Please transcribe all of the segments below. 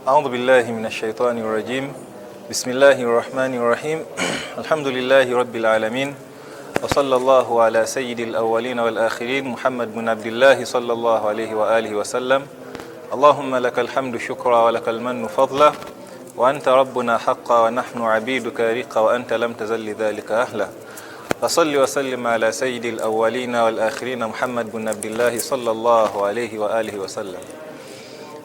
أعوذ بالله من الشيطان الرجيم بسم الله الرحمن الرحيم الحمد لله رب العالمين وصلى الله على سيد الأولين والآخرين محمد بن عبد الله صلى الله عليه وآله وسلم اللهم لك الحمد شكرا ولك المن فضلا وأنت ربنا حقا ونحن عبيدك رقا وأنت لم تزل ذلك أهلا فصل وسلم على سيد الأولين والآخرين محمد بن عبد الله صلى الله عليه وآله وسلم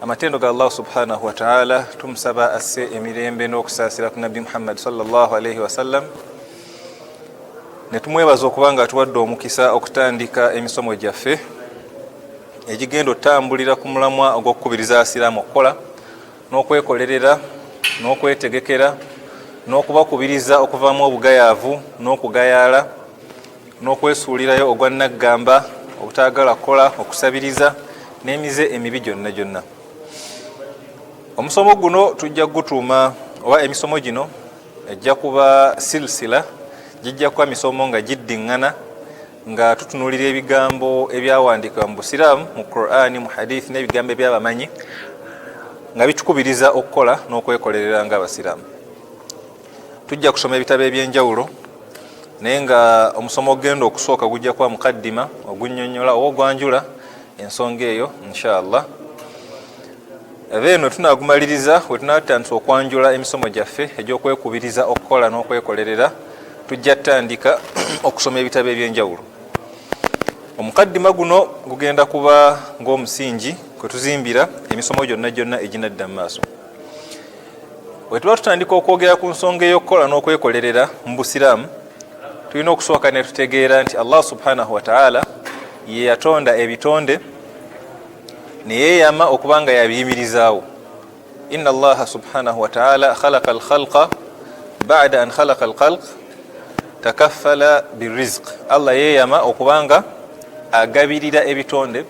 amatendo ga Allah subhanahu wa ta'ala tumsaba asse emirembe n'okusasira ku Nabi Muhammad sallallahu alayhi wa sallam ne tumwebaza okubanga tuwadde omukisa okutandika emisomo gyaffe egigenda otambulira ku mulamwa ogw'okukubiriza asiraamu okukola n'okwekolerera n'okwetegekera n'okubakubiriza okuvaamu obugayaavu n'okugayaala n'okwesuulirayo ogwannaggamba obutaagala kukola okusabiriza n'emize emibi gyonna gyonna. Omusomo guno tujja gutuuma oba emisomo gino ejja kuba silsila gijja kuba misomo nga giddiŋŋana nga tutunuulira ebigambo ebyawandiikibwa mu busiraamu mu Qur'ani mu hadithi n'ebigambo ebyabamanyi nga bitukubiriza okukola n'okwekolerera ng'abasiraamu. Tujja kusoma ebitabo ebyenjawulo naye nga omusomo ogenda okusooka gujja kuba mukaddima ogunnyonnyola oba ogwanjula ensonga eyo inshallah. Eno tunagumaliriza we tunatandika okwanjula emisomo gyaffe egy'okwekubiriza okukola n'okwekolerera tujja tandika okusoma ebitabo ebyenjawulo. Omukaddima guno gugenda kuba ng'omusingi kwe tuzimbira emisomo gyonna gyonna eginadda mu maaso. Bwe tuba tutandika okwogera ku nsonga ey'okukola n'okwekolerera mu busiraamu tulina okusooka ne tutegeera nti Allah subhanahu wa ta'ala ye yatonda ebitonde ne yeeyama okubanga yabiyimirizaawo. Inna Allaha subhanahu wa ta'ala khalaqa al-khalqa ba'da an khalaqa al-khalq takaffala birrizq. Allah yeeyama okubanga agabirira ebitonde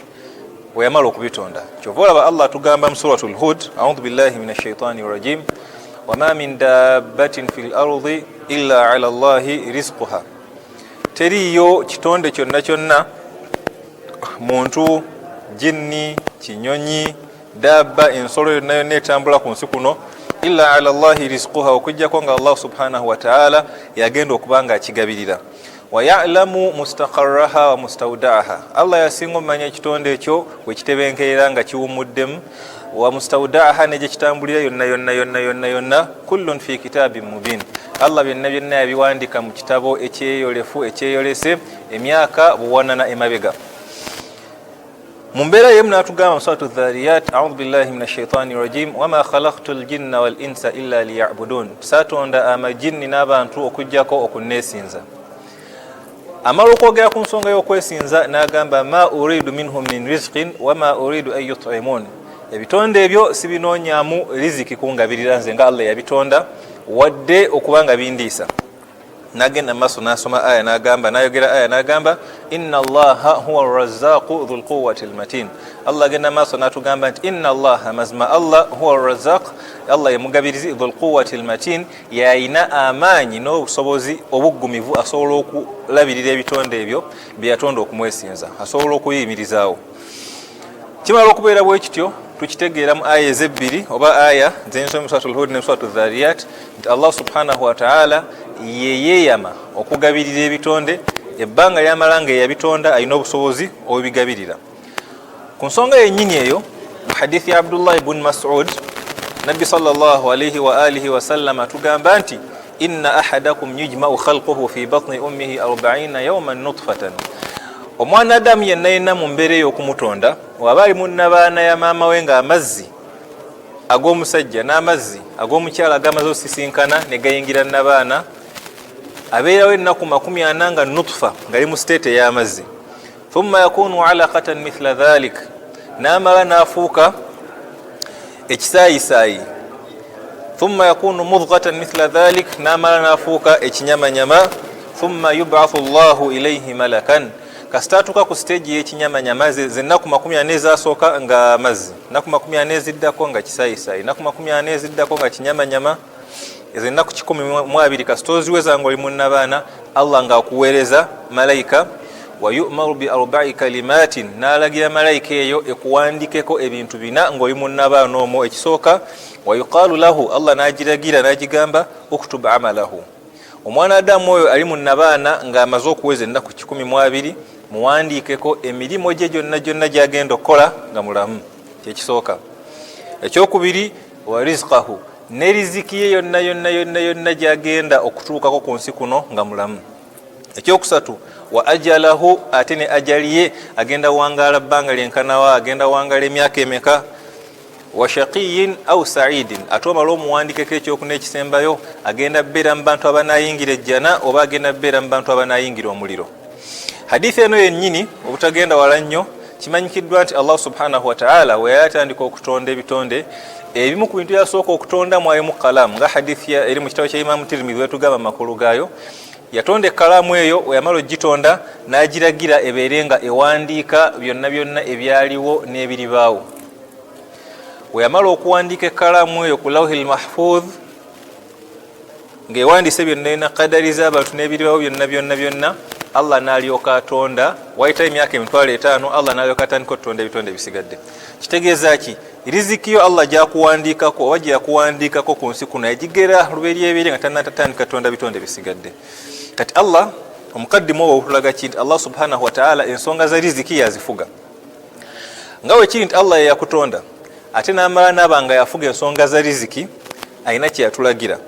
bwe yamala okubitonda. Kyova olaba Allah tugamba mu suratul Hud, a'udhu billahi minash shaitani rajim, wama min dabbatin fil ardi illa ala Allahi rizquha. Teriyo kitonde kyonna kyonna, muntu, jinni, kinyonyi, dabba, ensolo yonna yonna etambula ku nsi kuno, illa ala Allahi rizquha, okujjako nga Allah subhanahu wa ta'ala yagenda okubanga akigabirira. Wa ya'lamu mustaqarraha wa mustawda'aha. Allah yasinga omanya ekitonde ekyo we kitebenkerera nga kiwumuddemu, wa mustawda'aha ne gye kitambulira yonna kullun fi kitabin mubin. Allah byonna byonna yabiwandika mu kitabo ekyeyolefu ekyeyolese emyaka buwanana emabega. Mu mbeera y'emu n'atugamba mu suratu Dhariyat, a'udhu billahi minash shaitani rajim, wama khalaqtul jinna wal insa illa liya'budun. Satonda amajinni n'abantu okujjako okunneesinza. Amala okwogera ku nsonga y'okwesinza n'agamba ma uridu minhum min rizqin wama uridu an yut'imun. Ebitonde ebyo sibinoonyaamu riziki kungabirira nze nga Allah yabitonda wadde okubanga bindiisa. Nagenda maaso n'asoma aya n'agamba, n'ayogera aya n'agamba inna Allaha huwa ar-razzaqu dhul quwwati al-matin. Allah agenda maaso n'atugamba nti inna Allaha, mazima Allah, huwa ar-razzaq, Allah ye mugabirizi, dhul quwwati al-matin, yayina amaanyi n'obusobozi obuggumivu asobola okulabirira ebitonde ebyo bye yatonda okumwesinza, asobola okuyimirizaawo. Kimala okubeera bwe kityo tukitegeera mu aya ezebbiri oba aya z'ensoma mu suratul Hud ne suratul Dhariyat nti Allah subhanahu wa ta'ala yeeyama okugabirira ebitonde ebbanga ly'amala nga yabitonda alina obusobozi obubigabirira. Ku nsonga yennyini eyo mu hadithi ya Abdullah ibn Mas'ud, Nabbi sallallahu alayhi wa alihi wa sallam atugamba nti inna ahadakum yujma'u khalquhu fi batni ummihi 40 yawman nutfatan. Omwana Adamu yenna mu mbeera ey'okumutonda waba ali mu nnabaana ya maama we nga amazzi ag'omusajja n'amazzi ag'omukyala agamaze osisinkana ne gayingira nnabaana, abeerawo ennaku 40 nga nutfa ngali mu state ey'amazzi. Thumma yakunu alaqatan mithla dhalik, n'amala n'afuuka ekisaayisaayi. Thumma yakunu mudghatan mithla dhalik, n'amala n'afuuka ekinyamanyama. Thumma yub'athu Allahu ilayhi malakan, kasitatuuka ku stage y'ekinyamanyama z'ennaku 40 ezasooka nga mazzi, ennaku 40 eziddako nga kisaayisaayi, ennaku 40 eziddako nga kinyamanyama, ez'ennaku 12 kasita oziweza ng'oli mu nnabaana, Allah ng'akuweereza malayika wayumaru bi arba'i kalimatin nalagira malaika eyo ekuwandikeko ebintu bina ng'oli mu nnabaana omwo. Ekisooka wayuqaalu lahu, Allah nagiragira nagigamba uktubu amalahu, omwana adamu oyo ali mu nnabaana ng'amaze okuweza ennaku 12 muwandiikeko emirimu gye gyonna gyagenda okukola nga mulamu. Kyekisooka. Ekyokubiri wa rizqahu, ne riziki ye yonna gyagenda okutuukako ku nsi kuno nga mulamu. Ekyokusatu wa ajalahu, ate ne ajaliye agenda wangaala bbanga lyenkanawa, agenda wangaala emyaka emeka. Wa shaqiyin au sa'idin, ate omala omuwandikeko ekyokuna ekisembayo agenda beera mu bantu abanayingira ejjana oba agenda beera mu bantu abanayingira omuliro. Hadithi eno yennyini obutagenda wala nnyo kimanyikiddwa nti Allah subhanahu wa ta'ala we yatandika okutonda ebitonde, ebimu ku bintu yasooka okutonda mwalimu kalamu, nga hadithi eri mu kitabo kya Imam Tirmidhi wetugamba makulu gaayo. Yatonda ekalamu eyo, weyamala ogitonda n'agiragira ebeere nga ewandiika byonna ebyaliwo n'ebiribaawo. Weyamala okuwandiika ekalamu eyo ku lawhil mahfudh ng'ewandiise byonna kadari z'abantu n'ebiribaawo byonna, Allah n'alyoka atonda, wayita emyaka 5,000, Allah n'alyoka atandika okutonda ebitonde ebisigadde. Kitegeeza ki? Riziki yo Allah gyakuwandiikako oba gyakuwandiikako ku nsi kuno yagigera lubeeryebere nga tanatandika tonda bitonde bisigadde. Kati Allah omukaddimu owo otulaga kinti Allah subhanahu wa ta'ala ensonga za riziki yazifuga. Nga we kiri nti Allah yakutonda ate n'amala n'abanga yafuga ensonga za riziki, alina kye yatulagira.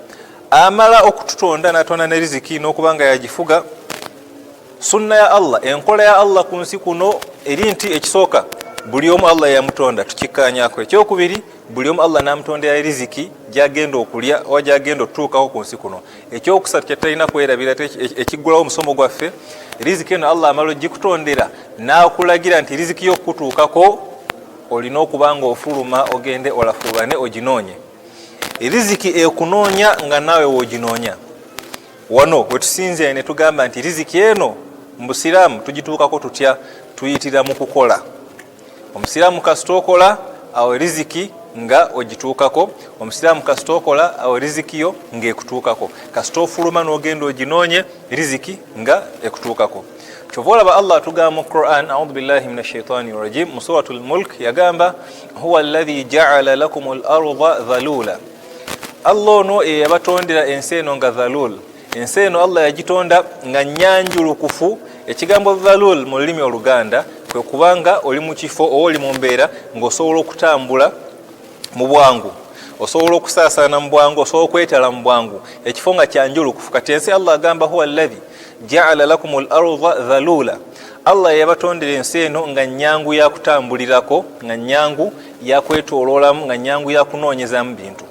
Amala okututonda n'atonda ne riziki n'okubanga yagifuga, sunna ya Allah, enkola ya Allah ku nsi kuno eri nti ekisooka buli omu Allah yamutonda, tukikkaanyako. Ekyokubiri buli omu Allah n'amutondera riziki gyagenda okulya oba gyagenda okutuukako ku nsi kuno. Ekyokusatu kyetalina kwerabira ekiggulawo omusomo gwaffe, riziki eno Allah amala ogikutondera n'akulagira nti riziki y'okutuukako olina okuba nga ofuluma ogende olafulane oginoonye. Riziki ekunoonya nga naawe wooginoonya. Wano wetusinzira ne tugamba nti riziki eno mu Busiraamu tugituukako tutya? Tuyitira mu kukola. Omusiraamu kasita okola awo riziki nga ogituukako, omusiraamu kasita okola awo riziki yo ng'ekutuukako, kasita ofuluma n'ogenda oginoonye riziki nga ekutuukako. Kyova olaba Allah atugamba mu Quran, a'udhu billahi minash shaitani rajim, mu suratul Mulk yagamba huwa alladhi ja'ala lakumul arda dhalula. Allah ono yabatondera ensi eno nga dhalul. Ensi eno Allah yagitonda nga nnyanjulukufu. Ekigambo dhalul mu lulimi Oluganda kwe kubanga oli mu kifo oba oli mu mbeera ng'osobola okutambula mu bwangu, osobola okusaasaana mu bwangu, osobola okwetala mu bwangu, ekifo nga kyanjulukufu. Kati ensi Allah agamba huwa alladhi ja'ala lakumul arda dhalula. Allah yabatondera ensi eno nga nnyangu ya kutambulirako, nga nnyangu ya kwetooloolamu, nga nnyangu ya kunoonyezamu bintu.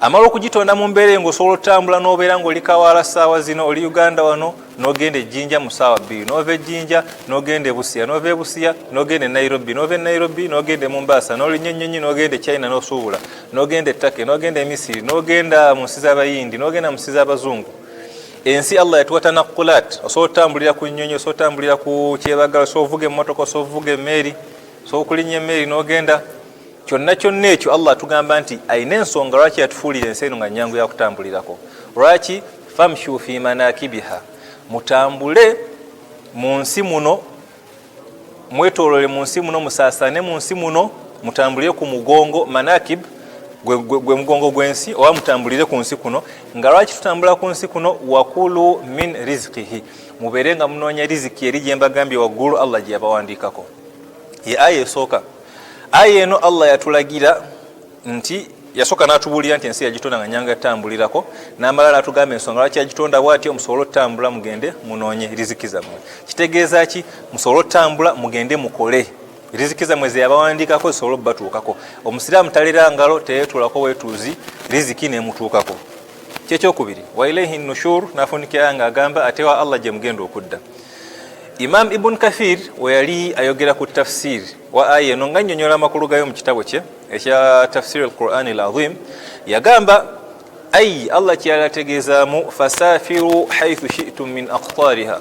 Amala okugitonda mu mbeera ng'osobola otambula n'obeera ng'oli Kawaala ssaawa zino, oli Uganda wano n'ogenda Ejjinja mu ssaawa 2, n'ova Ejjinja n'ogenda e Busia, n'ova e Busia n'ogenda e Nairobi, n'ova e Nairobi n'ogenda e Mombasa, n'olinya ennyonyi n'ogenda e China n'osuubula, n'ogenda e Turkey, n'ogenda e Misiri, n'ogenda mu nsi z'Abayindi, n'ogenda mu nsi z'Abazungu. Ensi Allah yatuwa tanakkulat, osobola otambulira ku nnyonyi, osobola otambulira ku kyebagala, osobola ovuga emmotoka, osobola ovuga emmeeri, osobola okulinnya emmeeri n'ogenda. Kyonna ekyo Allah tugamba nti ayina ensonga lwaki yatufuulira ensi eno nga nnyangu ya kutambulirako. Lwaki? Famshu fi manakibiha, mutambule mu nsi muno, mwetoolole mu nsi muno, musaasane mu nsi muno, mutambulire ku mugongo. Manakib gwe mugongo gw'ensi, oba mutambulire ku nsi kuno. Nga lwaki tutambula ku nsi kuno? Wakulu min rizqihi, mubeere nga munoonya riziki eri gye mbagambye waggulu Allah gye yabawandiikako. Ye aya esooka. Aya eno Allah yatulagira nti yasooka n'atubuulira nti ensi yagitonda nga nnyangu yatambulirako, n'amala n'atugamba ensonga lwaki yagitonda bw'atyo, musobole otambula mugende munoonye riziki zammwe. Kitegeeza ki? Musobole otambula mugende mukole riziki zammwe ze yabawandiikako zisobole obbatuukako. Omusiraamu talera ngalo, teyeetulako weetuuzi, riziki neemutuukako. Kyekyokubiri, wa ilayhi nushur, n'afunikira ng'agamba ate wa Allah gye mugenda okudda. Imam Ibn Kathir we yali ayogera ku tafsir wa aya eno nga nnyonnyola amakulu gayo mu kitabo kye ekya tafsir al-Qur'an al-Azim, yagamba Allah kyalategeezaamu fasafiru haythu shi'tum min aqtariha,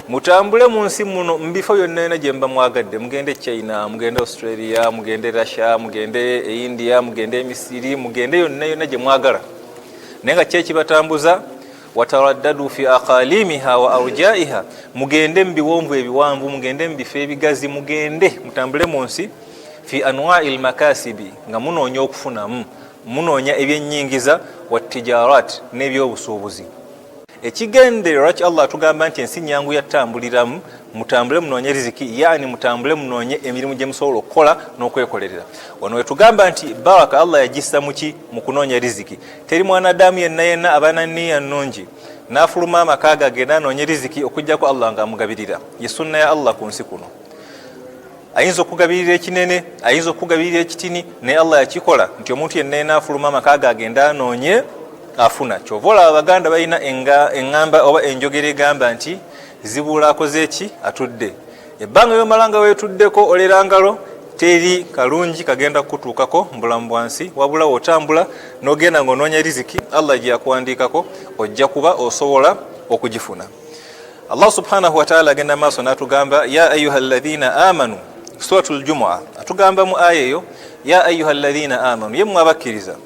mutambule mu nsi muno mu bifo byonna gye mba mwagadde, mugende China, mugende Australia, mugende Russia, mugende India, mugende Misiri, mugende yonna gye mwagala, naye nga kye kibatambuza wataraddadu fi aqalimiha wa arjaiha, mugende mbiwonvu ebiwanvu, mugende mbifo ebigazi, mugende mutambule mu nsi, fi anwa'il makasibi, nga munoonya okufunamu, munoonya ebyennyingiza, wattijarat, n'ebyobusuubuzi. Ekigendererwa ki Allah atugamba nti ensi nyangu yatambuliramu, mutambule munoonye riziki, yani mutambule munoonye emirimu gye musobola okukola n'okwekolerera. Wano wetugamba nti baraka Allah yagissa muki? Mu kunoonya riziki. Teri mwanadamu yenna abaana nniya nnungi n'afuluma amaka ge agenda anoonye riziki okuggyako Allah ng'amugabirira. Ye sunna ya Allah ku nsi kuno. Ayinza okugabirira ekinene, ayinza okugabirira ekitini, naye Allah yakikola nti omuntu yenna n'afuluma amaka ge agenda anoonye afuna. Kyova olaba Abaganda balina eŋŋamba oba enjogera egamba nti zibula akoze eki atudde. Ebbanga lyomalanga weetuddeko olera ngalo, teri kalungi kagenda kutuukako mu bulamu bwansi, wabula otambula n'ogenda ng'onoonya riziki Allah gye yakuwandiikako ojja kuba osobola okugifuna. Allah subhanahu wa ta'ala agenda maaso n'atugamba ya ayuha alladhina amanu, suratul Jumu'a atugamba mu aya eyo ya ayuha alladhina amanu, ye mmwe abakkiriza,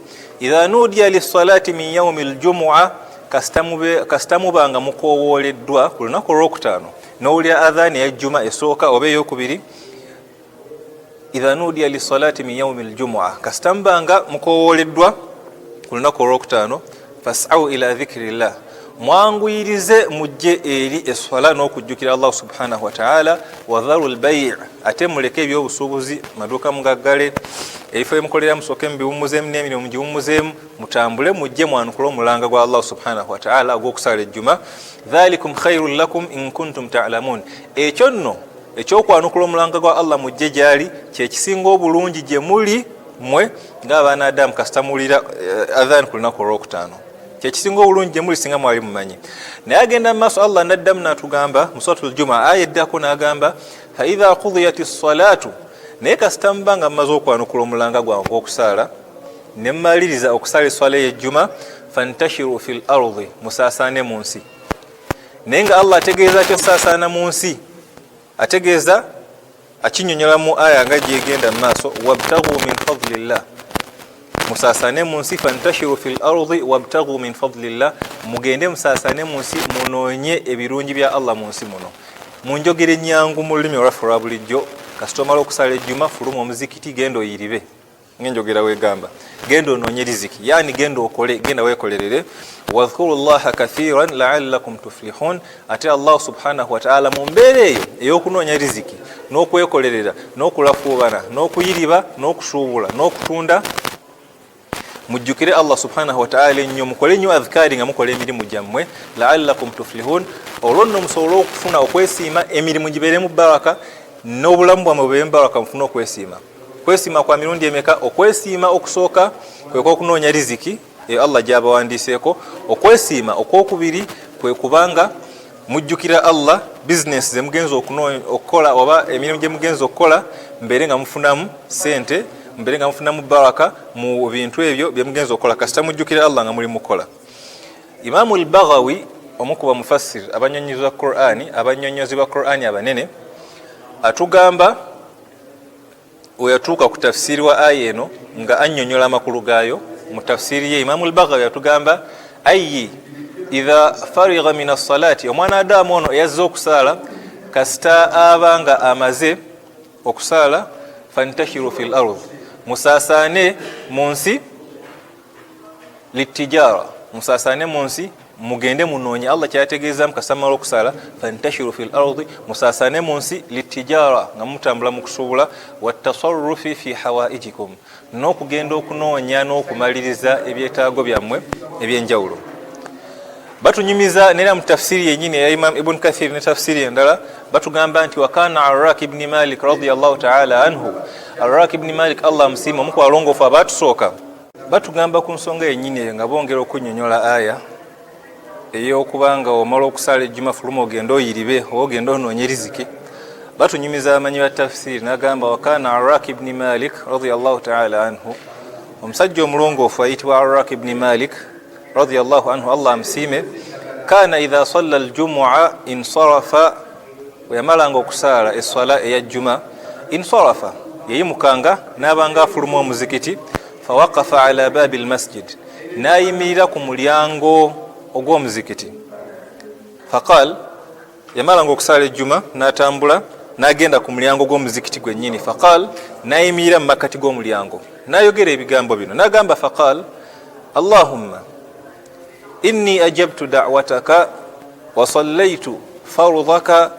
idha nudiya lissalati min yawmi aljumu'a, kasita mubanga mukowooleddwa ku lunaku olwokutaano n'owulira adhaani ey'ejjuma esooka oba ey'okubiri. Idha nudiya lissalati min yawmi aljumu'a, kasita mubanga mukowooleddwa ku lunaku olwokutaano, fas'au ila dhikrillah, mwanguyirize mujje eri eswala n'okujjukira Allah subhanahu wa ta'ala, wa dharul bay', ate muleke ebyobusuubuzi, maduuka mugaggale, ebifo ebimukolera musooke mubiwummuzeemu n'emirimu mugiwummuzeemu, mutambule mujje mwanukule omulanga gwa Allah subhanahu wa ta'ala ogw'okusala ejjuma. Dhalikum khairun lakum in kuntum ta'lamun, ekyo nno ekyokwanukula omulanga gwa Allah mujje gyali kyekisinga obulungi gye muli mmwe ng'abaana Adamu kasita muwulira adhan ku lunaku olwokutaano, kyekisinga obulungi gye muli singa mwali mumanyi. Naye agenda mu maaso Allah n'addamu n'atugamba mu suratul Jumu'a aya eddako n'agamba fa idha qudiyati ssalatu, naye kasita muba nga mumaze okwanukula omulanga gwange okusala ne mmaliriza okusala eswala y'ejjuma, fantashiru fil ardi, musaasaane mu nsi. Naye nga Allah ategeeza kyo saasaana mu nsi, ategeeza akinyonyola mu aya nga gyegenda mu maaso, wabtaghu min fadlillah, musaasaane mu nsi, fantashiru fil ardi wabtaghu min fadlillah, mugende musaasaane mu nsi munoonye ebirungi bya Allah mu nsi muno. Mu njogera ennyangu mu lulimi olwaffe olwa bulijjo, kasita omala okusala ejjuma fuluma omuzikiti genda oyiribe ng'enjogera weegamba, genda onoonye riziki, yani genda okole, genda weekolerere. Wadhkuru llaha kathiran la'allakum tuflihun, ate Allah subhanahu wa ta'ala mu mbeera eyo ey'okunoonya riziki n'okwekolerera n'okulafuubana n'okuyiriba n'okusuubula n'okutunda, mujjukire Allah subhanahu wa ta'ala ennyo, mukole nnyo adhkaari nga mukola emirimu gyammwe, la'allakum tuflihun, olwo nno musobole okufuna okwesiima, emirimu gibeeremu baraka n'obulamu bwammwe bubeeremu baraka, mufune okwesiima. Kwesiima kwa mirundi emeka? Okwesiima okusooka kwe kw'okunoonya riziki eyo Allah gy'abawandiiseeko. Okwesiima okwokubiri kwe kubanga mujjukira Allah, bizinesi ze mugenza okukola oba emirimu gye mugenza okukola mbeere nga mufunamu sente, mbeere nga mufunamu baraka mu bintu ebyo bye mugenza okukola kasita mujjukira Allah nga muli mukola. Imamu al-Baghawi, omu ku bamufassir abanyonyozi ba Qur'ani, abanyonyozi ba Qur'ani abanene, atugamba oyatuuka ku tafsiri wa aya eno nga annyonnyola amakulu gaayo. Mu tafsiri ye Imamu al-Baghawi atugamba ayyi idha farigha min as-salati, omwana Adamu ono yazze okusala kasita abanga amaze okusala, fantashiru fil ardh, musaasaane mu nsi, litijara, musaasaane mu nsi mugende munoonye. Allah kyategeeza kasita mumala okusala, fantashiru fil ardh, musaasaane mu nsi, litijara, nga mutambula mu kusuubula, wattasarrufi fi hawaijikum, n'okugenda okunoonya n'okumaliriza ebyetaago byammwe ebyenjawulo. Batunyumiza nera mu tafsiri yennyini ya Imam Ibn Kathir ne tafsiri endala batugamba nti wakana Arrak ibn Malik radiyallahu ta'ala anhu, Arrak ibn Malik Allah amusiima, omu ku balongoofu abaatusooka, batugamba ku nsonga yennyini eyo nga bongera okunnyonnyola aya ey'okubanga omala okusala ejjuma fuluma ogenda oyiribe oba ogenda onoonye riziki. Batunyumiza amanyi ba tafsiri n'agamba wakana Arrak ibn Malik radiyallahu ta'ala anhu, omusajja omulongoofu ayitibwa Arrak ibn Malik radiyallahu anhu Allah amusiime, kana idha salla aljumu'a insarafa, weyamalanga okusala eswala eyajjuma, insarafa yeyimukanga n'abanga afuluma omuzikiti, fawaqafa ala babi almasjid, n'ayimirira ku mulyango ogw'omuzikiti. Faqal, yamala ng'okusaala ejjuma n'atambula n'agenda ku mulyango gw'omuzikiti gwennyini. Faqal, n'ayimirira mu makkati g'omulyango n'ayogera ebigambo bino n'agamba faqal, Allahumma inni ajabtu da'wataka wa sallaytu fardaka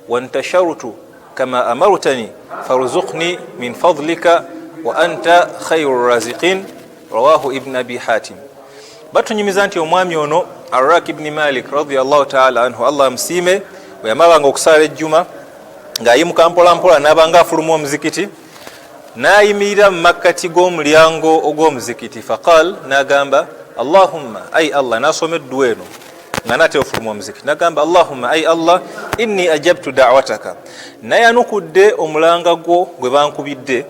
wa intashartu kama amartani farzuqni min fadlika wa anta khayru raziqin. Rawahu Ibn Abi Hatim. Batunyumiza nti omwami ono Arrak ibn Malik radiyallahu ta'ala anhu, Allah msiime, bwe yamalanga okusaala ejjuma ng'ayimuka mpolampola n'abanga afuluma omuzikiti n'ayimirira mu makkati g'omulyango ogw'omuzikiti. Faqal, n'agamba Allahumma, ay Allah, n'asoma edduwa eno nga naatera ofuluma omuzikiti n'agamba Allahumma, ay Allah, inni ajabtu da'wataka, nayanukudde omulanga gwo gwe bankubidde,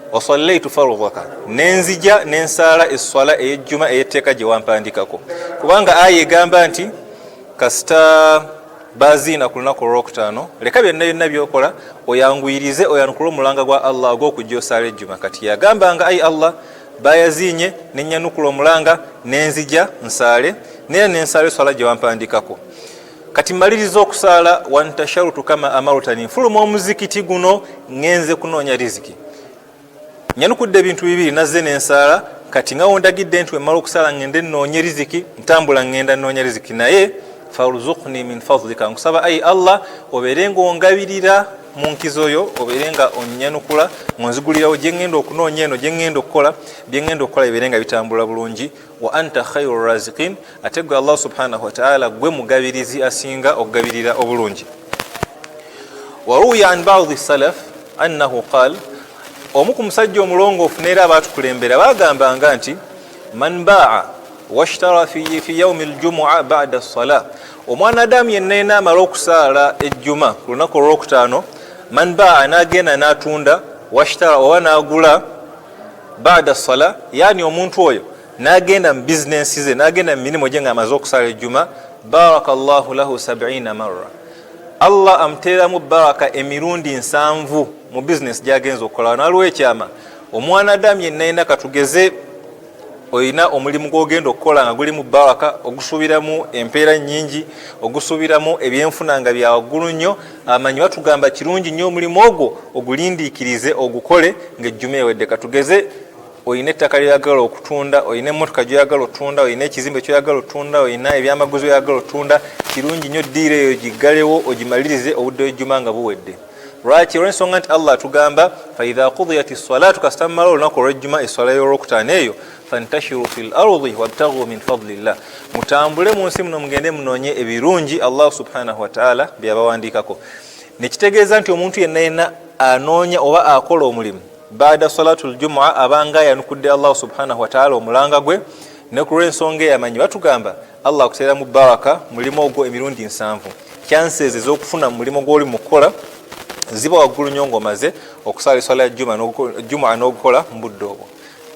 wa sallaytu fardaka, nenzija nensaala esswala ey'ejjuma ey'etteeka gye wampandikako. Kubanga aya egamba nti kasita baziina ku lunaku olwokutaano, leka byonna byonna byokola oyanguyirize oyanukule omulanga gwa Allah ogw'okujja osaala ejjuma. Kati yagambanga ay Allah, bayaziinye nenyanukula omulanga nenzija nsaale naye nensaala esswala gye wampandikako. Kati mmaliriza okusaala wantasharutu kama amarutani, nfuluma omuzikiti guno ngenze kunoonya riziki. Nyanukudde ebintu bibiri nazze nensaala, kati nga wondagidde nti wemmala okusaala ngende nnoonye riziki, ntambula ngenda nnoonya riziki, naye farzuqni min fadlika, nkusaba ay Allah obeere ng'ongabirira mu nkizo yo, obeere nga onnyanukula ngonzigulirawo gye ngenda okunoonya eno, gye ngenda okukola, bye ngenda okukola bibeere nga bitambula bulungi. Wa anta khayru raziqin, ate gwe Allah subhanahu wa ta'ala gwe mugabirizi asinga okugabirira obulungi. Wa ruwiya an ba'di salaf annahu qaal, omu ku musajja omulongoofu neera abaatukulembera baagambanga nti man baa'a washtara fi yawmi aljumu'a ba'da as-salah, omwanadamu yenna yenna amala okusaala ejjuma ku lunaku olwokutaano, man baa'a n'agenda n'atunda, washtara oba n'agula, ba'da as-salah, yaani omuntu oyo n'agenda mu bizinensi ze, n'agenda mu mirimu gye ng'amaze okusaala ejjuma, barakallahu lahu 70 marra, Allah amuteeramu baraka emirundi 70 mu bizinesi gy'agenza okukola. Waliwo ekyama, omwanadamu yenna yenna katugeze oyina omulimu gw'ogenda okukola nga gulimu baraka, ogusuubiramu empeera nnyingi, ogusuubiramu ebyenfuna nga bya waggulu nnyo, amanyi batugamba kirungi nnyo omulimu ogwo ogulindiikirize ogukole ng'ejjuma ewedde. Katugeze oyina ettaka ly'oyagala okutunda, oyina emmotoka gy'oyagala otunda, oyina ekizimbe ky'oyagala otunda, oyina ebyamaguzi by'oyagala otunda, kirungi nnyo ddiira eyo giggalewo ogimalirize obudde bw'ejjuma nga buwedde. Lwaki? Olw'ensonga nti Allah atugamba faidha qudiyati salatu, kasita mmala olunaku olw'ejjuma esswala y'olwokutaano eyo, fantashiru fil ardi wabtaghu min fadlillah, mutambule mu nsi muno mugende munoonye ebirungi Allah subhanahu wa ta'ala byabawandiikako. Nekitegeeza nti omuntu yenna yenna anoonya oba akola omulimu baada salatul jumu'a abanga yanukudde Allah subhanahu wa ta'ala omulanga gwe, ne ku lw'ensonga eyamanyi batugamba Allah akuteeramu baraka mulimu ogwo emirundi 70. Chances ez'okufuna mulimu gw'oli mukola ziba waggulu nnyo ng'omaze okusaala esswala ya jumu'a n'ogukola mu budde obwo.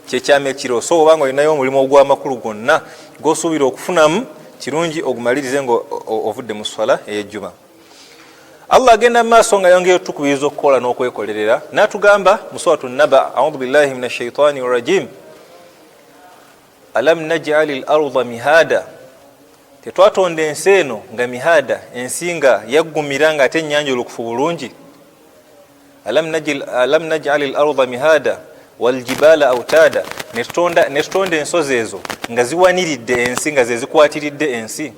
Kyekyama ekiro, so obanga olinayo omulimu ogw'amakulu gonna gw'osuubira okufunamu, kirungi ogumalirize ng'ovudde mu swala ey'ejjuma. Allah agenda maaso nga yongera otukubiriza okukola n'okwekolerera, n'atugamba mu suratu Naba, a'udhu billahi minash shaitani rrajim, alam naj'alil arda mihada, tetwatonda ensi eno nga mihada, ensi nga yaggumira nga ate ennyanja olukufu bulungi. Alam naj'alil arda mihada waljibala autada, netutonda ensozi ezo nga ziwaniridde ensi, nga ze zikwatiridde ensi.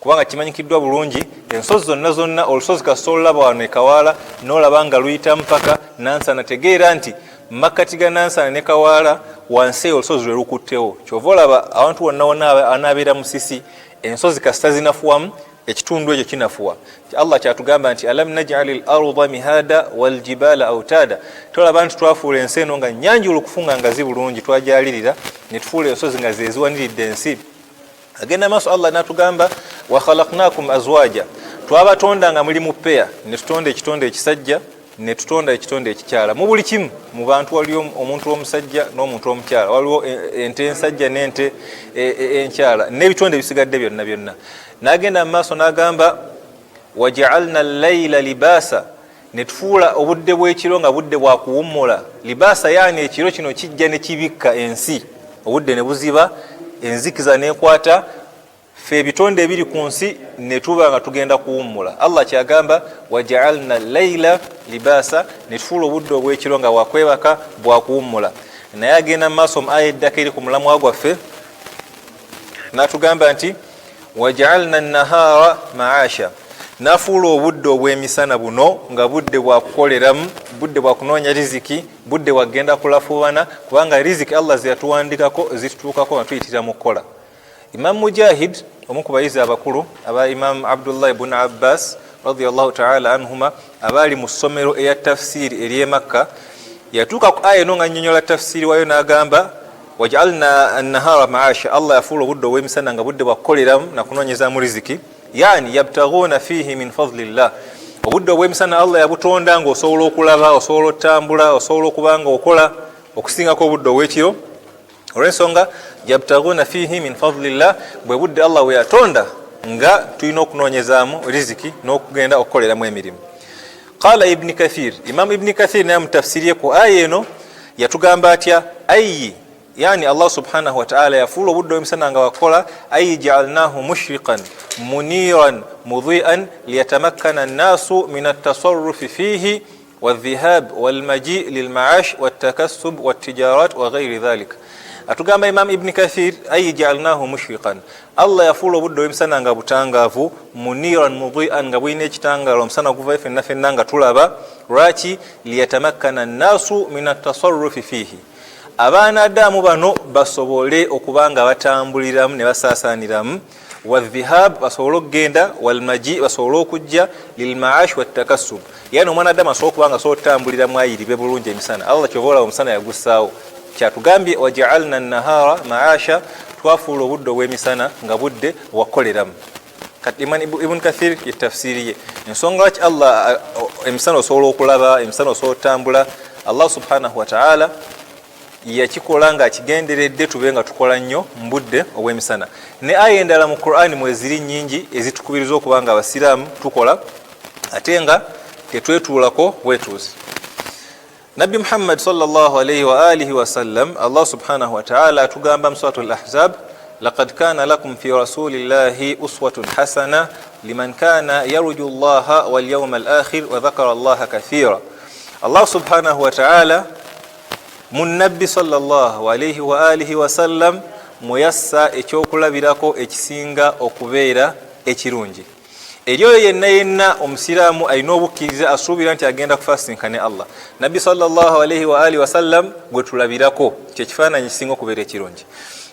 Kubanga kimanyikiddwa bulungi ensozi zonna olusozi kasita olulaba wano ekawaala n'olaba nga luyita mpaka Nansana, tegeera nti makkati ga Nansana ne Kawaala wansi olusozi lwe lukuttewo. Kyova olaba abantu wonna anaabeera musisi, ensozi kasita zinafuwamu, ekitundu ekyo kinafuwa. Allah kyatugamba nti alam naj'alil arda mihada wal jibala autada, tolaba nti twafuula ensi eno nga nnyanja olukufunga nga zibulungi, twajalirira ne tufuula ensozi nga zeziwaniridde ensi. Agenda maaso Allah n'atugamba wa khalaqnakum azwaja, twabatonda nga muli mu peya, ne tutonda ekitonde ekisajja ne tutonda ekitonde ekikyala. Mu buli kimu mu bantu waliwo omuntu omusajja n'omuntu omukyala, waliwo ente ensajja n'ente enkyala n'ebitonde ebisigadde byonna. N'agenda mu maaso n'agamba waja'alna al-layla libasa, ne tufuula obudde bw'ekiro nga budde bwa kuwummula. Libasa yaani ekiro kino kijja ne kibikka ensi, obudde ne buziba, enzikiza n'ekwata, fe ebitonde ebiri ku nsi ne tuba nga tugenda kuwummula. Allah kyagamba waja'alna layla libasa, ne tufuula obudde obw'ekiro nga bwakwebaka bwakuwummula. Naye agenda mu maaso mu aya eddako eri ku mulamwa gwaffe n'atugamba nti waja'alna an-nahara ma'asha, nafuula obudde obw'emisana buno nga budde bwakukoleramu, budde bwakunoonya riziki, budde bwagenda kulafuubana, kubanga riziki Allah zeyatuwandikako zitutuukako nga tuyitira mu kukola. Imam Mujahid, omu ku bayizi abakulu aba Imam Abdullah ibn Abbas radiyallahu ta'ala anhuma, abaali mu ssomero eya tafsiri ery'e Makka, yatuuka ku aya eno nga nnyonnyola tafsiri waayo n'agamba waj'alna an-nahara ma'asha, Allah yafuula obudde obw'emisana nga budde bwakukoleramu na kunoonyezaamu riziki, yani yabtaghuuna fihi min fadlillah. Obudde obw'emisana Allah yabutonda nga osobola okulaba, osobola otambula, osobola okuba nga okola okusingako obudde obw'ekiro. Olw'ensonga yabtaghuuna fihi min fadlillah, bwe budde Allah bwe yatonda nga tulina okunoonyezaamu riziki n'okugenda okukoleramu emirimu. Qala Ibn Kathir, Imam Ibn Kathir naye mutafsiriye ku aya eno yatugamba atya, ayi yani Allah subhanahu wa ta'ala yafuula obudde obw'emisana nga wakola, ayi ja'alnahu mushriqan muniran mudhi'an liyatamakkana an-nasu min at-tasarrufi fihi wadh-dhihab wal-maji' lil-ma'ash wat-takassub wat-tijarat wa ghayri dhalik. Atugamba Imam Ibn Kathir ayi ja'alnahu mushriqan, Allah yafuula obudde obw'emisana nga butangaavu, muniran mudhi'an nga bwina ekitangalo omusana guva ffenna ffenna nga tulaba. Lwaki? liyatamakkana an-nasu min at-tasarrufi fihi, abaana Adamu bano basobole okuba nga batambuliramu ne basaasaaniramu. Wadhihab, basobole okugenda. Walmaji, basobole okujja. Lilmaash watakassub, yani omwana Adamu asobole okuba nga asobola otambuliramu ayiribe bulungi emisana. Allah kyova olaba omusana yagussaawo. Kyatugambye waja'alna an-nahara ma'asha, twafuula obudde obw'emisana nga budde bwakukoleramu. Kati Ibn Kathir yetafsiriye ensonga lwaki Allah emisana osobola okulaba, emisana osobola otambula, Allah subhanahu wa ta'ala yakikola nga akigenderedde tube nga tukola nnyo mu budde obw'emisana. Ne aya endala mu Qur'ani mweziri nnyingi ezitukubiriza okuba nga abasiraamu tukola ate nga tetwetuulako bwetuuzi. Nabi Muhammad sallallahu alayhi wa alihi wa sallam, Allah subhanahu wa ta'ala atugamba mu suratul Ahzab, laqad kana lakum fi rasulillahi uswatun hasana liman kana yarju Allaha wal yawmal akhir wa dhakara Allaha kathira. Allah subhanahu wa ta'ala munabbi sallallahu alayhi wa alihi wa sallam muyassa ekyokulabirako ekisinga okubeera ekirungi. Eryo yenna omusiraamu alina obukkiriza asuubira nti agenda kufasinkane Allah. Nabbi sallallahu alayhi wa alihi wa sallam gwe tulabirako kyekifaananyi kisinga okubeera ekirungi.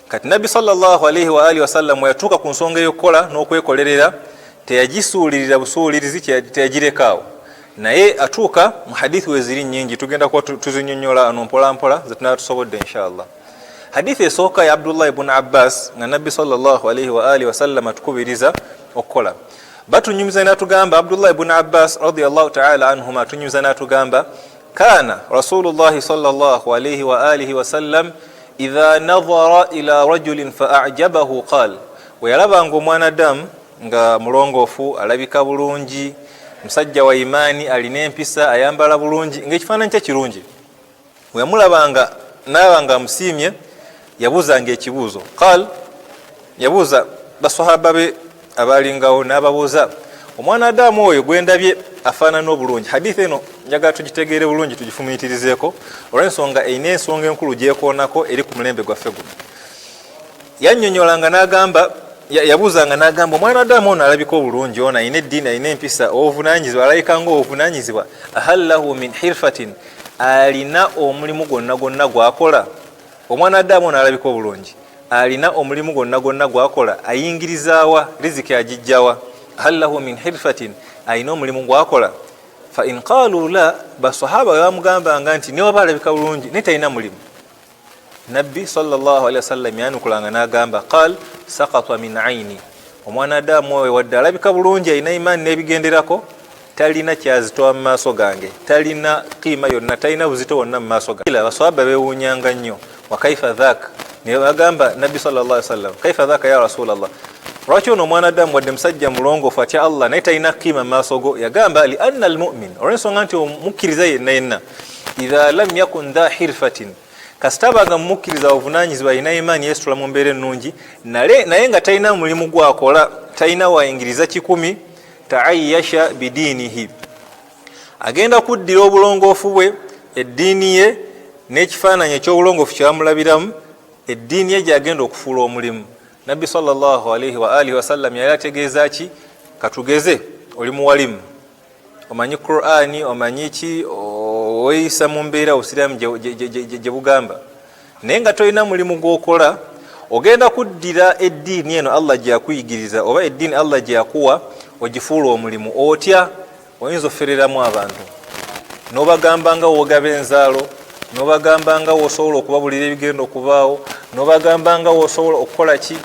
Kati Nabbi sallallahu alayhi wa alihi wa sallam bwe yatuuka ku nsonga ey'okukola n'okwekolerera teyagisuulirira busuulirizi, teyagirekawo. Naye atuuka mu hadithi weziri nnyingi tugenda kuba tuzinyonnyola ano mpola mpola ze tunaba tusobodde inshallah. Hadithi esooka ya Abdullah ibn Abbas nga Nabbi sallallahu alayhi wa alihi wa sallam atukubiriza okukola. Batunyumiza n'atugamba Abdullah ibn Abbas radiyallahu ta'ala anhuma atunyumiza n'atugamba kana Rasulullah sallallahu alayhi wa alihi wa sallam idha nadhara ila rajulin fa'ajabahu qala, we yalabanga omwana Adamu nga mulongoofu, alabika bulungi, musajja wa imaani, alina empisa, ayambala bulungi, ng'ekifaananyi kye kirungi, we yamulabanga n'abanga amusiimye yabuuzanga ekibuuzo. Qala, yabuuza basahaba be abalingawo n'ababuuza, omwana Adamu oyo gwendabye afaanana obulungi. Hadithi eno njagala tugitegeere bulungi, tugifumiitirizeeko olw'ensonga erina ensonga enkulu gyekoonako eri ku mulembe gwaffe guno. Yannyonnyolanga n'agamba, yabuuzanga n'agamba, omwana Adamu ono alabika obulungi, ono alina eddiini, alina empisa, obuvunaanyizibwa, alayika ng'obuvunaanyizibwa, ahal lahu min hirfatin, alina omulimu gwonna gwonna gwakola. Omwana Adamu ono alabika obulungi, alina omulimu gwonna gwonna gwakola, ayingirizaawa, riziki agijjawa. Hal lahu min hirfatin, alina omulimu gwakola. Fa in qaalu la, basahaba bamugambanga nti ne waba alabika bulungi naye talina mulimu, Nabbi sallallahu alayhi wa sallam yanukulanga n'agamba qal saqata min aini, omwana Adamu oyo wadde alabika bulungi, alina imaani n'ebigenderako, talina kyazitowa mu maaso gange, talina qiima yonna, talina buzito wonna mu maaso gange. Basahaba beewuunyanga nnyo, wa kaifa dhaka, ne bagamba Nabbi sallallahu alayhi wa sallam, kaifa dhaka ya Rasulallah, lwaki ono omwana Adamu wadde musajja mulongoofu atya Allah naye talina qiima mu maaso go? Yagamba li anna almu'min, olw'ensonga nti omukkiriza yenna idha lam yakun dha hirfatin, kasitaba nga mumukkiriza obuvunanyizibwa alina imaani yeesitula mu mbeera ennungi naye nga talina mulimu gwakola talina wayingiriza 10 taayasha bidiinihi agenda kuddira obulongoofu bwe eddiini ye n'ekifaananyi eky'obulongoofu kyamulabiramu eddiini ye gyagenda okufuula omulimu. Nabbi sallallahu alaihi wa alihi wasallam yali ategeeza ki? Katugeze oli muwalimu omanyi Qur'ani omanyi ki oyisa mu mbeera obusiraamu gye bugamba naye nga tolina mulimu gw'okola ogenda kuddira eddiini eno Allah gyakuyigiriza oba eddiini Allah gyakuwa ogifuula omulimu otya oyinza offereramu abantu n'obagamba nga woogaba enzaalo n'obagamba nga woosobola okubabulira ebigenda okubaawo n'obagamba nga woosobola okukola ki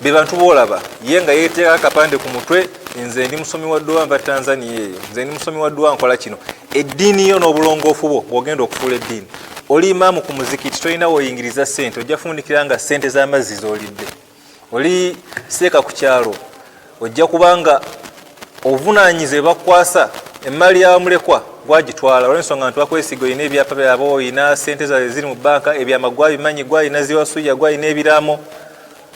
be bantu boolaba ye nga yeeteeka akapande ku mutwe nze ndi musomi wa dduwa nva Tanzania eyo nze ndi musomi wa dduwa nkola kino eddiini yo n'obulongoofu bwo bw'ogenda okufuula eddiini oli imaamu ku muzikiti tolina woyingiriza ssente ojja fundikira nga ssente z'amazzi z'olidde oli seeka ku kyalo ojja kubanga obuvunaanyize bakwasa emmali y'abamulekwa gwagitwala olw'ensonga nti wakwesiga olina ebyapa byaba olina ssente zaabwe ziri mu banka ebyama gwabimanyi gwalina ziwasuya gwalina ebiraamo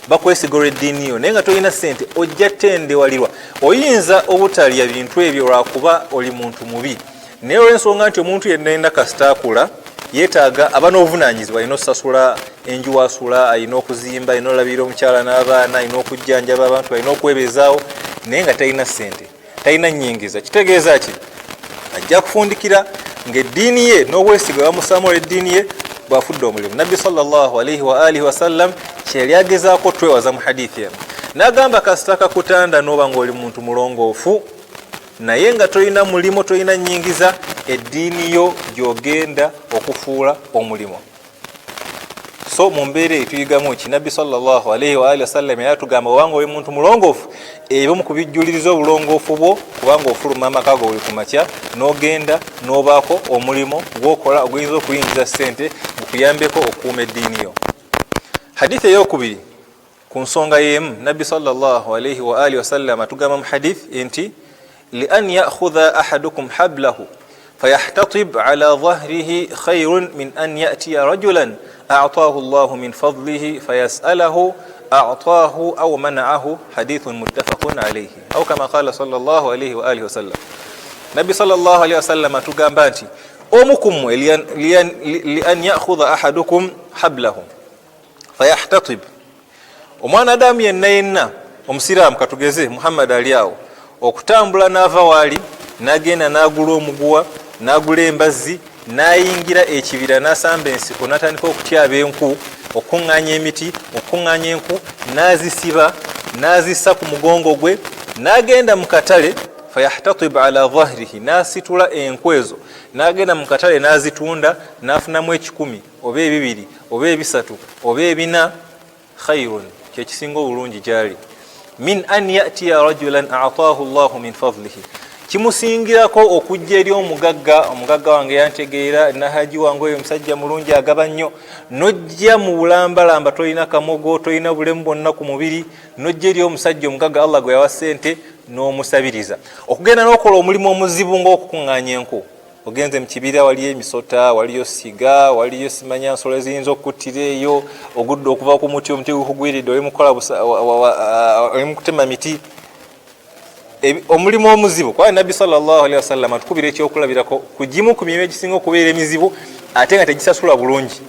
bakwesiga olw'eddiini yo naye nga tolina ssente ojja tendewalirwa oyinza obutalya bintu ebyo lwakuba oli muntu mubi naye olw'ensonga nti omuntu yenna yenna kasitaakula yeetaaga aba n'obuvunaanyizibwa alina okusasula enju wasula alina okuzimba alina olabira omukyala n'abaana alina okujjanjaba abantu alina okwebeezaawo naye nga talina ssente talina nnyingiza kitegeeza ki ajja kufundikira ng'eddiini ye n'obwesiga bamusaamu olw'eddiini ye bwafudde omulimu. Nabbi sallallahu alaihi wa alihi wasallam kyeyali agezaako twewaza mu hadithi eno n'agamba kasita kakutanda n'oba ng'oli muntu mulongoofu naye nga tolina mulimu tolina nnyingiza eddiini yo gy'ogenda okufuula omulimu. So mu mbeera eyo tuyigamu ki? Nabbi sallallahu alaihi wa alihi wasallam yali atugamba obanga oli muntu mulongoofu ebimu ku bijjuliriza obulongoofu bwo kubanga ofuluma amaka go buli ku makya n'ogenda n'obaako omulimu gw'okola oguyinza okuyingiza ssente gukuyambeko okukuuma eddiini yo. Hadithi ey'okubiri ku nsonga y'emu Nabbi sallallahu alaihi wa alihi wasallam atugamba mu hadith enti lian ya'khudha ahadukum hablahu fayahtatib ala dhahrihi khayrun min an ya'tiya rajulan أعطاه الله من فضله فيسأله أعطاه أو منعه حديث متفق عليه أو كما قال صلى الله عليه وآله وسلم. نبي صلى الله عليه وسلم تقامبانتي أمكم لأن يأخذ أحدكم حبله فيحتطب omwana adamu yenna yenna omusiraamu katugeze Muhammad aliawo okutambula n'ava waali n'agenda n'agula omuguwa n'agula embazzi n'ayingira ekibira n'asamba ensiko n'atandika okutyaba enku okuŋŋaanya emiti okuŋŋaanya enku n'azisiba n'azissa ku mugongo gwe n'agenda mu katale fayahtatib ala dhahrihi n'asitula enku ezo n'agenda mu katale n'azitunda n'afunamu 10 oba 2 oba 3 oba 4 khayrun kyekisinga obulungi gyali min an ya'tiya rajulan a'taahu Allahu min fadlihi kimusingirako okujja eri omugagga wange yantegeera nahaji wange oyo omusajja mulungi agaba nnyo nojja mu bulambalamba tolina kamogo tolina bulemu bwonna ku mubiri nojja eri omusajja omugagga Allah gwe yawa ssente n'omusabiriza okugenda n'okola omulimu omuzibu ng'okukuŋŋaanya enku ogenze mu kibira waliyo emisota waliyo siga waliyo simanya nsolo eziyinza okuttira eyo ogudde okuva ku muti omuti gukugwiridde oli mu kutema miti omulimu omuzibu kwa Nabbi sallallahu alaihi wasallam atukubira ekyokulabirako kugimu ku mirimu egisinga okubeera emizibu ate nga tegisasula bulungi.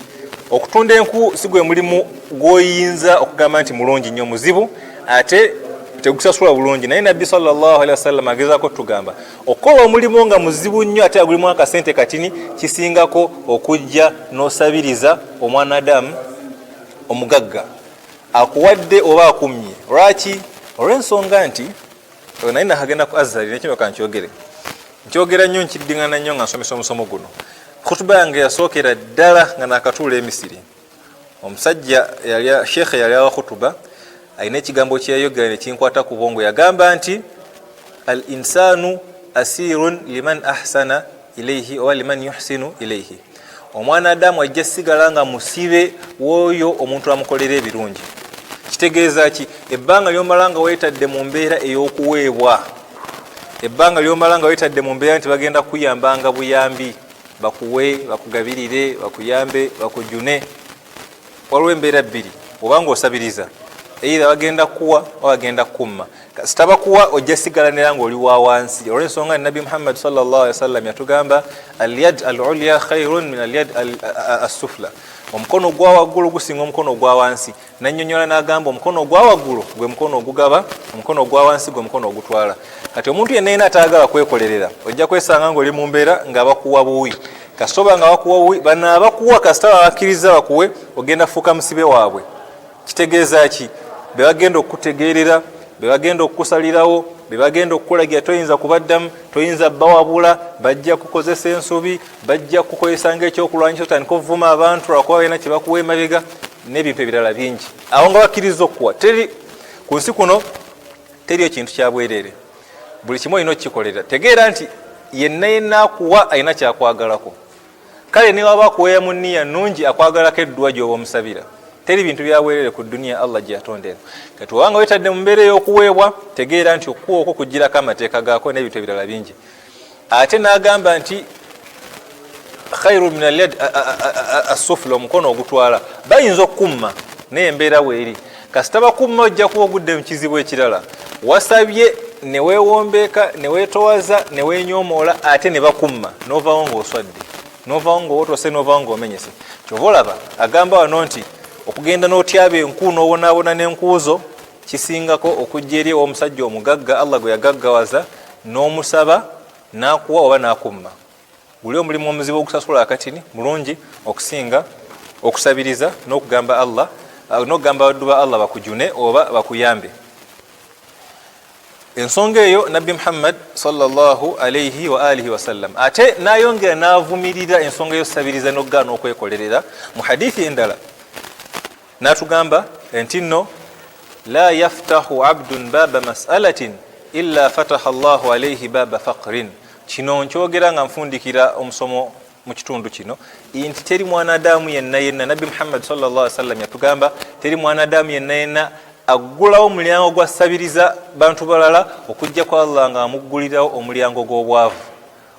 Okutunda enku si gwe mulimu gw'oyinza okugamba nti mulungi nnyo muzibu ate tegusasula bulungi naye Nabbi sallallahu alaihi wasallam agezaako tugamba okukola omulimu nga muzibu nnyo ate agulimu akasente katini kisingako okujja n'osabiriza omwana Adamu omugagga akuwadde oba akumye lwaki olw'ensonga nti naye nahagenda ku Azali nekino nkyogera nnyo nkiddingana nnyo nga nsomesa omusomo guno. Khutuba yange yasookera ddala nga nakatuula e Misiri omusajja sheekhe yali awa khutuba alina ekigambo kyeyayogera ne kinkwata ku bwongo yagamba nti al insanu asirun liman ahsana ilayhi oba liman yuhsinu ilayhi omwana Adamu ajja sigala nga musibe w'oyo omuntu amukolera ebirungi. Kitegeeza ki? Ebbanga ly'omala nga weetadde mu mbeera ey'okuweebwa, ebbanga ly'omala nga weetadde mu mbeera nti bagenda kuyambanga buyambi bakuwe bakugabirire bakuyambe bakujune waliwo embeera bbiri obanga osabiriza either bagenda kuwa oba bagenda kumma kasitaba kuwa ojja sigalanira ng'oli wa wansi olw'ensonga Nabi Muhammad sallallahu alaihi wasallam yatugamba al-yad al-ulya khairun min al-yad as-sufla omukono gwa waggulu gusinga omukono gwa wansi nannyonnyola n'agamba omukono gwa waggulu gwe mukono ogugaba omukono gwa wansi gwe mukono ogutwala kati omuntu yenna ataagala kwekolerera ojja kwesanga ng'oli mu mbeera ng'abakuwa buwi kasitoba nga bakuwa buwi bano abakuwa kasitaba bakkiriza bakuwe ogenda fuuka musibe waabwe kitegeeza ki be bagenda okutegeerera be bagenda okukusalirawo be bagenda okukulagira toyinza kubaddamu toyinza bawabula bajja kukozesa ensobi bajja kukozesa ng'ekyokulwanyisa otandika ovuma abantu lwakuba balina kye bakuwa emabega n'ebintu ebirala bingi awo nga bakkiriza okuwa teri ku nsi kuno teriyo kintu kyabwerere buli kimu olina okukikolera tegeera nti yenna akuwa alina kyakwagalako kale ne waba akuweya mu nniya nnungi akwagalako eddwa gy'oba omusabira teri bintu byabwerere ku dunia Allah gye yatondera kati wanga wetadde mu mbeera y'okuweebwa tegeera nti okuwa okwo kugirako amateeka gaako n'ebintu ebirala bingi ate n'agamba nti khairu min al-yad as-sufla omukono ogutwala bayinza okumma naye embeera weeri kasita bakumma ojja kuba ogudde mu kizibu ekirala wasabye ne weewombeeka ne weetowaza ne weenyoomoola ate ne bakumma n'ovaawo ng'oswadde n'ovaawo ng'owotose n'ovaawo ng'omenyese kyova olaba agamba wano nti okugenda n'otyaba enku n'obonaabona n'enkuuzo kisingako okujja eri omusajja omugagga Allah gwe yagaggawaza n'omusaba n'akuwa oba n'akumma guli omulimu omuzibu ogusasula akatini mulungi okusinga okusabiriza n'okugamba Allah n'okugamba abaddu ba Allah bakujune oba bakuyambe ensonga eyo Nabbi Muhammad sallallahu alayhi wa alihi wasallam ate n'ayongera n'avumirira ensonga y'osabiriza n'okugaana okwekolerera mu hadithi endala natugamba enti nno la yaftahu abdun baba mas'alatin illa fataha Allahu alayhi baba faqrin kino nkyogera nga nfundikira omusomo mu kitundu kino nti teri mwanadamu yenna Nabbi Muhammad sallallahu alayhi wasallam yatugamba teri mwanadamu yenna aggulawo omulyango gwasabiriza bantu balala okujja kwa Allah nga amuggulirawo omulyango gw'obwavu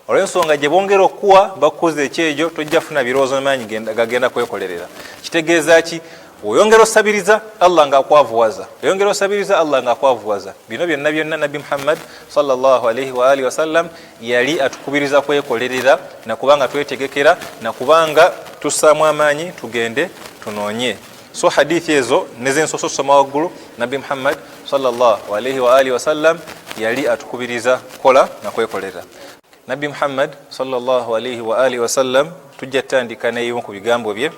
olw'ensonga gye bongera okuwa bakukoze ekyejo tojja funa birowoozo n'amaanyi gagenda kwekolerera kitegeeza ki oyongera osabiriza Allah ng'akwavuwaza oyongera osabiriza Allah ng'akwavuwaza bino byonna Nabbi Muhammad sallallahu alayhi wa alihi wasallam yali atukubiriza kwekolerera nakubanga twetegekera nakubanga tussaamu amaanyi tugende tunoonye so hadithi ezo nezensoso soma waggulu Nabbi Muhammad sallallahu alayhi wa alihi wasallam yali atukubiriza kola na kwekolerera Nabbi Muhammad sallallahu alayhi wa alihi wasallam tujja tandika naye ku bigambo bye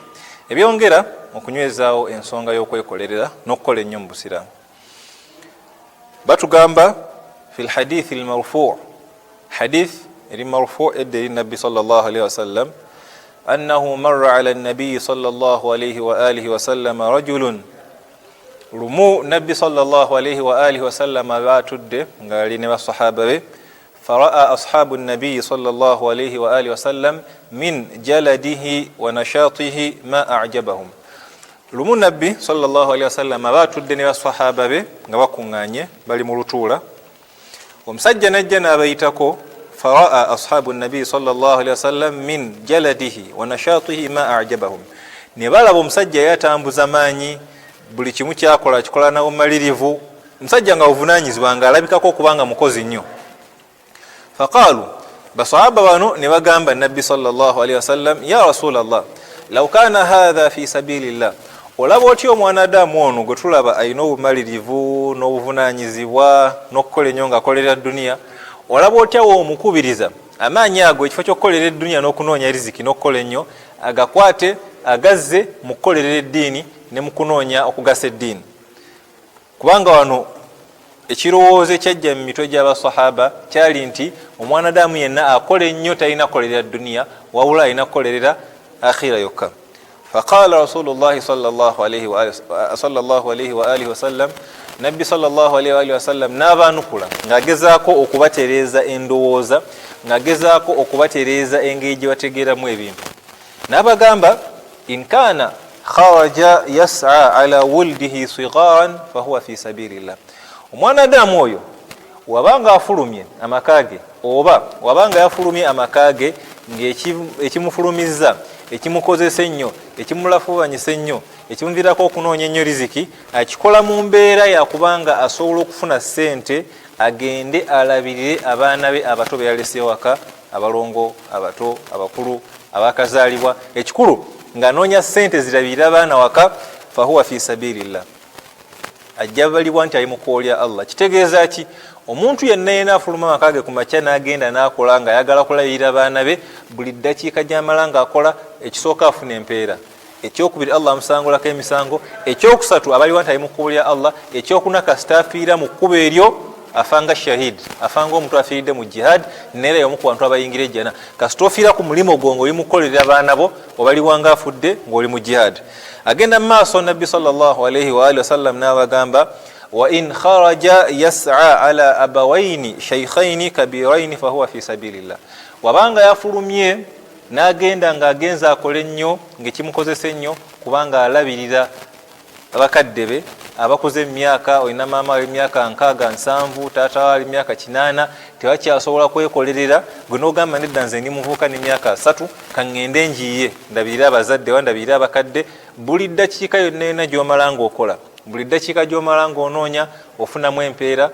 ebyongera okunywezaawo ensonga y'okwekolerera n'okukola ennyo mu busiraamu batugamba fi lhadithi almarfu' hadith eri marfu' edda eri Nabbi sallallahu alayhi wasallam أنه مر على النبي صلى الله عليه وآله وسلم رجل رمو نبي صلى الله عليه وآله وسلم باتد قالين والصحابة فرأى أصحاب النبي صلى الله عليه وآله وسلم من جلده ونشاطه ما أعجبهم رمو النبي صلى الله عليه وسلم باتد والصحابة قوكوغاني بل مرطولة ومسجنا جنا بيتكو فرأى أصحاب النبي صلى الله عليه وسلم من جلده ونشاطه ما أعجبهم نبالا بمسجى ياتامbu زماني buli kimu kyakola kikola nawo malirivu musajja nga ovunanyizibwa nga alabikako okubanga mukozi nnyo faqalu basahaba bano ne bagamba Nabbi sallallahu alayhi wasallam ya Rasulallah law kana hadha fi sabilillah olaba otyo omwanadamu ono gwe tulaba ayina obumalirivu n'obuvunanyizibwa n'okukola ennyo ng'akolera dduniya olaba otyawo omukubiriza amaanyi ago ekifo ky'okukolera eddunya n'okunoonya riziki n'okukola ennyo agakwate agazze mu kukolerera eddiini ne mu kunoonya okugasa eddiini kubanga wano ekirowoozo ekyajja mu mitwe gy'abasahaba kyali nti omwanadamu yenna akola ennyo talina kukolerera dduniya wabula alina kukolerera akhira yokka faqala rasulullahi sallallahu alayhi wa alihi wasallam Nabbi sallallahu alayhi wa sallam n'abaanukula ng'agezaako okubatereeza endowooza ng'agezaako okubatereeza engeri gye bategeeramu ebintu n'abagamba in kaana kharaja yas'a ala wuldihi sigharan fahuwa fi sabilillah omwanadamu oyo wabanga afulumye amakage oba wabanga yafulumye amakage ng'ekimufulumizza ekimukozesa ennyo ekimulafuubanyisa ennyo ekimuviirako okunoonya ennyo riziki akikola mu mbeera yakubanga asobola okufuna ssente agende alabirire abaana be abato be yalese waka abalongo abato abakulu abakazaalibwa ekikulu ng'anoonya ssente zirabirira abaana waka fahuwa fi sabilillah ajja balibwa nti ali mu kkubo lya Allah. Kitegeeza ki? Omuntu yenna yena afuluma amaka ge ku makya n'agenda n'akola nga ayagala kulabirira abaana be buli ddakiika gy'amala ng'akola ekisooka afuna empeera, ekyokubiri Allah amusangulako emisango, ekyokusatu abaliwo nti ali mu kkubo lya Allah, ekyokuna kasita afiira mu kkubo eryo afanga shahid, afanga omuntu afiiridde mu jihad neera y'omu ku bantu abayingira ejjana. Kasita ofiira ku mulimu gwo ng'oli mu kukolerera abaana bo obaliwanga afudde ng'oli mu jihad. Agenda mu maaso Nabbi sallallahu alayhi wa alihi wasallam n'abagamba wa in kharaja yas'a ala abawaini shaykhaini kabiraini fahuwa fi sabilillah. Wabanga yafulumye n'agenda ng'agenza akole nnyo ng'ekimukozesa ennyo kubanga alabirira abakadde be abakoze emyaka, olina maama ali myaka 67, taata ali myaka 8, tebakyasobola kwekolerera, gwe n'ogamba nedda nze ndi muvubuka n'emyaka 3 kaŋŋende njiye ndabirira abazadde wa ndabirira abakadde. Buli ddakiika yonna yonna gy'omala ng'okola, buli ddakiika gy'omala ng'onoonya ofunamu empeera.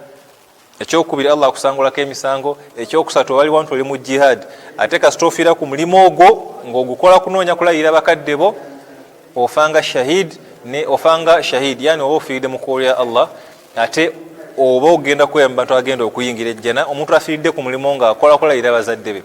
Ekyokubiri Allah akusangulako emisango, ekyokusatu waliwo nti oli mu jihad ate kasita ofiira ku mulimu ogwo ng'ogukola kunoonya kulayira abakadde bo ofanga shahid ne ofanga shahid, yani oba ofiiridde mu kkubo lya Allah ate oba ogenda kweyamba bantu agenda okuyingira ejjana. Omuntu afiiridde ku mulimu ng'akola kulayira abazadde be.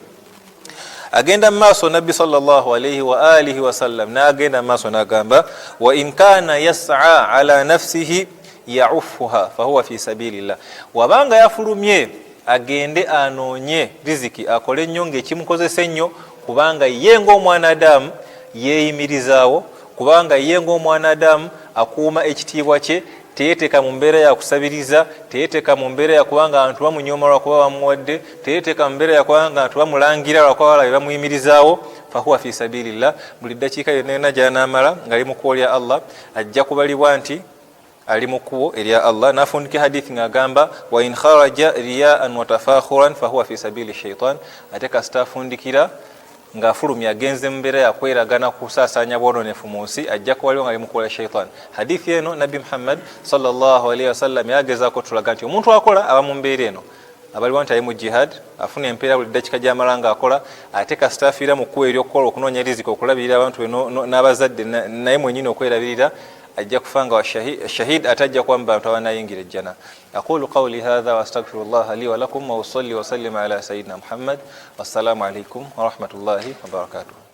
Agenda mu maaso Nabbi sallallahu alayhi wa alihi wasallam n'agenda mu maaso n'agamba wa in kana yas'a ala nafsihi ya'uffuha fahuwa fi sabilillah. Wabanga yafulumye agende anoonye riziki akole ennyo ng'ekimukozesa ennyo kubanga ye ng'omwanadamu yeeyimirizaawo, kubanga ye ng'omwanadamu akuuma ekitiibwa kye, teyeteeka mu mbeera ya kusabiriza, teyeteeka mu mbeera ya kubanga abantu bamunyooma lwakuba bamuwadde, teyeteeka mu mbeera ya kubanga abantu bamulangira lwakuba balabe bamuyimirizaawo. Fahuwa fi sabilillah. Buli ddakiika yonna yonna gy'anaamala ng'ali mu kkubo lya Allah ajja kubalibwa nti ali mu kkubo erya Allah. N'afundika hadithi ng'agamba wa in kharaja riya'an wa tafakhuran fahuwa fi sabili shaitan. Ate kasita afundikira ng'afulumya agenze mu mbeera yakweragana kusaasaanya bwononefu mu nsi ajja kuwaliwo nga ali mu kkubo lya shaitan. Hadithi eno Nabbi Muhammad sallallahu alayhi wasallam yagezaako tulaga nti omuntu akola aba mu mbeera eno abaliwo nti ali mu jihad afuna empeera buli ddakiika gy'amala ng'akola, ate kasita afiira mu kkubo ery'okukola okunoonya riziki okulabirira abantu be n'abazadde naye mwennyini okwerabirira ajja kufanga wa shahid atajja kuba mu bantu abanayingira ejjana. Aqulu qawli hadha wa astaghfirullah li wa lakum wa usalli wa sallim ala sayyidina Muhammad. Wassalamu alaykum wa rahmatullahi wa barakatuh.